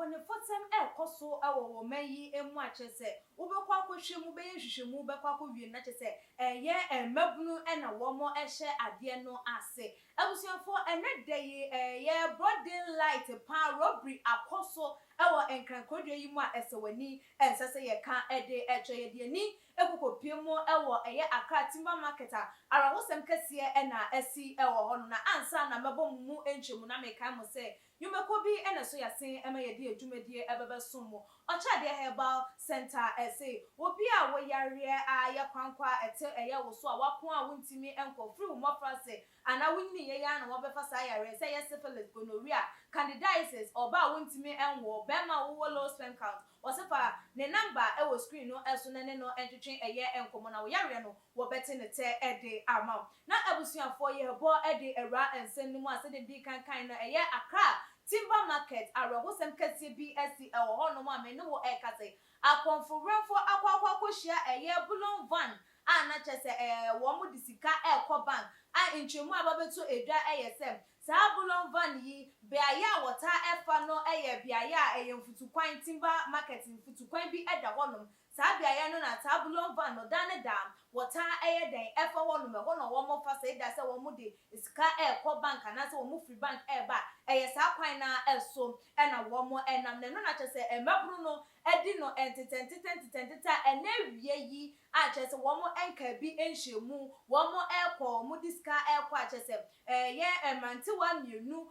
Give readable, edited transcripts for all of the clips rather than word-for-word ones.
bone fotem ekoso wo mayi emu achese wo be kwa kwhwe mu be hwehwe mu be kwa ko wie na chese ye mabunu na wo mo ehye ade no ase abusuafo enedeye ye broadin light pa robbery akoso wo enkrankodwe yi mu a esewani ensese ye ka ede ye de ni ekokopie mu wo ye Accra timber market a arawosem kase na asi wo ho no na ansa na mabom mu enchemu na meka mo se Yumeko bi ena so yasin ema yedi adwumadie ebebe somo ochade herbal center say obi a wo yare a yakwankwa ete eye wo so a wapon a wontimi enko free mo frase ana wonni ye ya na wo befa sa yare say syphilis gonorrhea candidiasis oba a wontimi enwo bema wo low sperm count osefa ne number e wo screen no eso ne no entwetwen eye enkomo na wo yare no wo beti ne te ede ama na abusuafo ye hebo ede era ensem ni mu ase de di kan na eye Accra timber market Rǒbbers kase BSC ho no ma me no wo ekase akonforenfo akwakwa kohia eye Bullion van na chese wo mu disika bank nchemu ababeto edwa eyesem sa Bullion van yi beaya wota efa no beaya mfutukwan timber market mfutukwan bi eda honom sa beaya no na ta Bullion van no dane dam wota den efa honom ho no wo mo fa se da se wo mu de sika bank na se wo mu free bank ba sa kwan na eso na wo mo enam ne no na chese mabru no edi no entitentita enewie yi a chese wo mo enka bi enhwemu wo mo ekọ mo diska ekọ a chese ye emanti wa mienu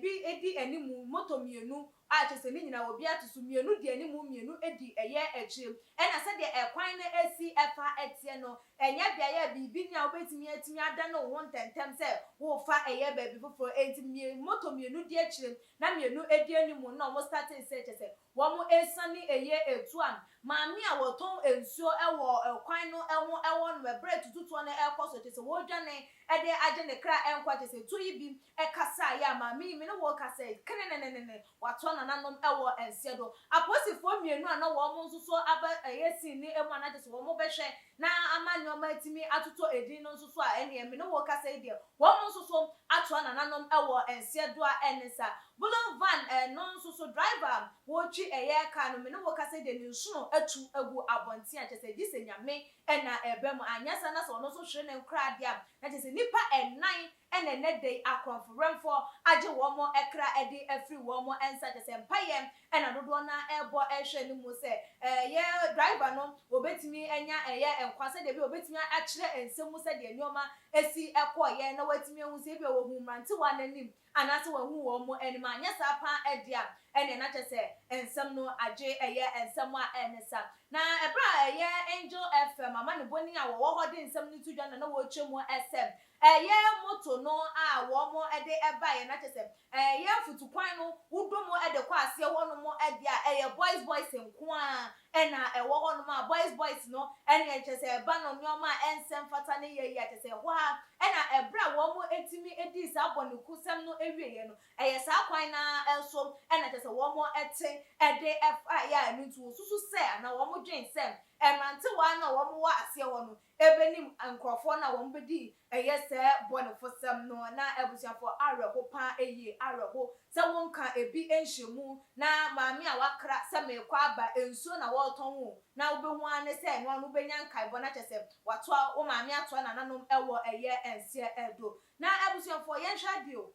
bi edi animu moto mienu a chese ni nyina obi atusu mienu di animu mienu edi eye echi na se de ekwan na esi efa etie no enya bia ya bibi nya obetimi atimi ada no ho ntentem se wo fa eye ba bi foforo enti moto mienu di echi na mienu edi animu na mo start se chese wo mo esani eye etuan maami a woton ensuo ewo kwan no ewo no bread tutuo na ekoso chese wo dwane ede age ne kra enkwa chese to yibi ekasa ya maami mi no wo kasa kenenenene wato na nanom ewo ensiedo aposifo mienu a na wo mo nsuso aba eye ni emu na chese wo mo behwe na amanyo matimi atuto edin no nsuso a ene mi no wo kasa ide wo mo nsuso ato na nanom ewo ensiedo a enesa Bullion van no nsuso driver wo chi eye ka no mi no wo kasa ide ni nsuno atu egu abonti a chese dise nyame na ebem anyasa na so no so hwere ne nkra de a na chese nipa enan ne dey akonforenfo age wo mo ekra ede afri wo mo ensa chese mpaye na dodo na ebo ehwe ni mu se ye driver no obetimi enya eye enkwase de bi obetimi a kire ensemu se de nyoma esi ekoye na watimi ehu se bi wo hu mante wa nanim anase wa hu wo mo enima anyasa pa ede a ene na chese ensem no age eye ensem a enesa na ebra eye Angel FM mama ne boni a wo ho de ensem ni tudwa na wo twemu SM eye moto no a wo mo ede eba ye na chese ye futukwan no wudomo ede kwa ase wo no mo ede a eye boys nko a na ewo ho no ma boys no ene chese eba no nyoma ensem fata ne ye ya chese wa na ebra wo mo etimi edi sa bonu kusem no ewie ye no eye sa kwan na enso na chese wo mo ete ede fa ya ntu susu se na wo mo dwen sem emante wa na wo mo wa ase wo no ebenim ankrofo na wo mbedi eye se bonu fosem no na ebusiafo areho pa eye areho se wonka ebi enhwemu na maami a wakra se mekwa aba ensuo na wo ton wo na obehu ane se no no benya nkai bo na chese wato wo maami ato na nanom ewo eye ense edo na ebusiafo ye hwa dio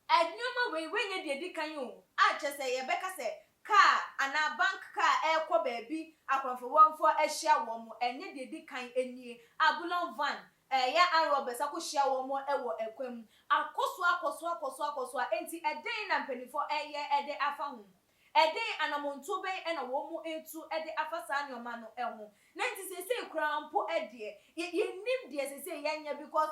adnyoma wenye de edikan o a chese ye beka se car ana bank car ekwo baabi akwanfo wonfo ehia wo mo enye de edikan enie Bullion van ya Rǒbbers akohia wo mo ewo ekwam akoso enti eden na mpanifo ede afa ho eden anamonto ben na wo mo etu ede afa sa nyoma no eho na nti sese krampo ede ye nim de sese yenya because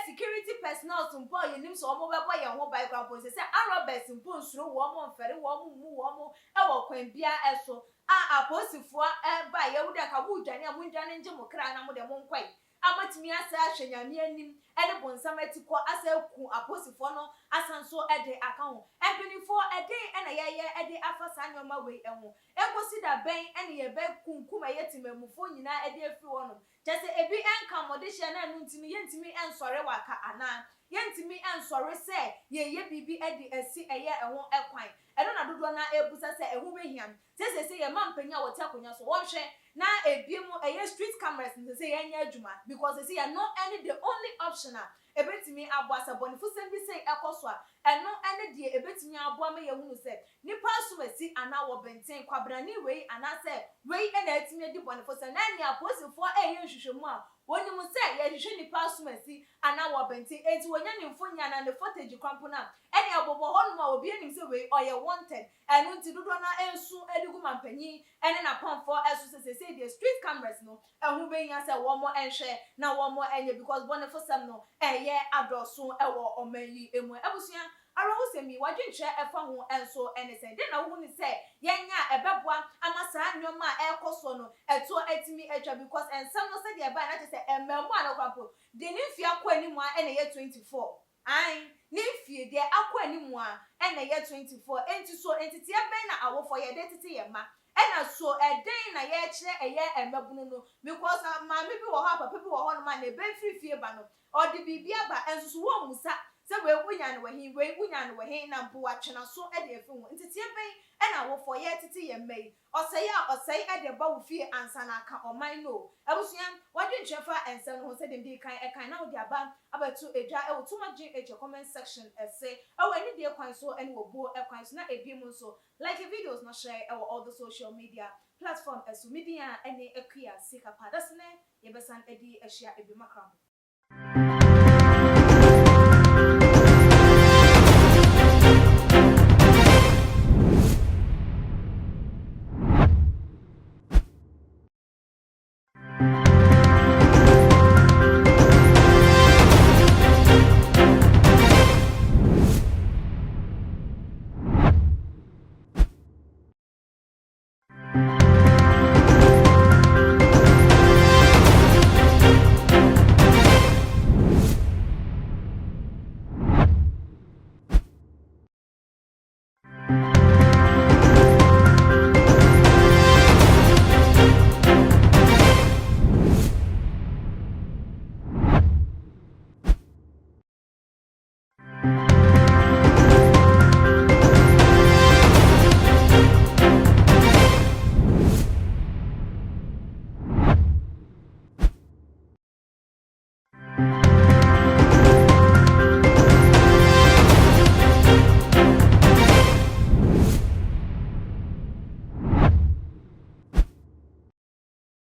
security personnel mpo ye nim so mo bebo ye ho bai krampo sese Rǒbbers mpo nsuro wo mo mfere wo mo mu wo mo ewo kwan bia eso aposifo ba ye wuda ka bu dwane amunjane nje mo kra na mo de mo nkwai amatimi asa ahwenyame anim ene bonsam atiko asa ku aposifo no asanso ede aka ho empinifo ede ena ye ede afasa nyoma we eho enkosi da ben ene ye be kunkum yetimamufo nyina ede afi wono chese ebi enka modehia na ntimi yentimi ensore waka ana yentimi ensori se ye bibi edi esi eye ehon ekwan eno na dodo na ebusa se ehu behiam se ye mampanya wote akonya so wonhwe na ebiemu eye street cameras se ye nya adwuma because se ye no any the only option ebetimi aboasa bonifusem bi se ekoso eno ene de ebetimi aboa me ye hunu se nipa asumasi ana wo benten kwabrani wei ana se wei ena etimi di bonifusem na nya aposifo eye hwehwemu a woni mu se ye hwehwe nipa asumasi ana wo benten enti wonya ni mfonya na ne footage kwampo na ene abobo honu ma obi enim se wei oye wanted eno nti dodo na ensu edigu mampanyi ene na pamfo esu se the street cameras no ehu benya se wo mo enhwe na wo mo enye because bonifusem no eye adoso ewo omanyi emu abusua arawo semi wadwenche efa ho enso enese de na wo ni se yenya ebeboa amasa nyoma ekoso no eto etimi etwa because ensam no se de eba na se emmemu anokwapo de ni mfia kwa animu a ene ye 24 ai ni mfie de akwa animu a ene ye 24 enti so entiti ebe na awofo ye de titi ye ma ena so eden na ye kire eye emmebunu no because ma me bi wo ha papa bi wo ho no ma na ebe frifie ba no odi bibia ba enso wo musa se we wunya no wahin na mpo atwena so e de afi ho ntiti eben ena awofo ye titi ye mai osei e de ba wo fie ansa na aka oman no abusua wadwenchefa ensa no se de bi kan na wo de aba abatu edwa e wo tumaji eche comment section ese e wo ani de kwan so ene wo bo e kwan so na ebi mu so like videos na share e wo all the social media platform esu media ene akua sika pa dasne ye besan edi ehia ebi makram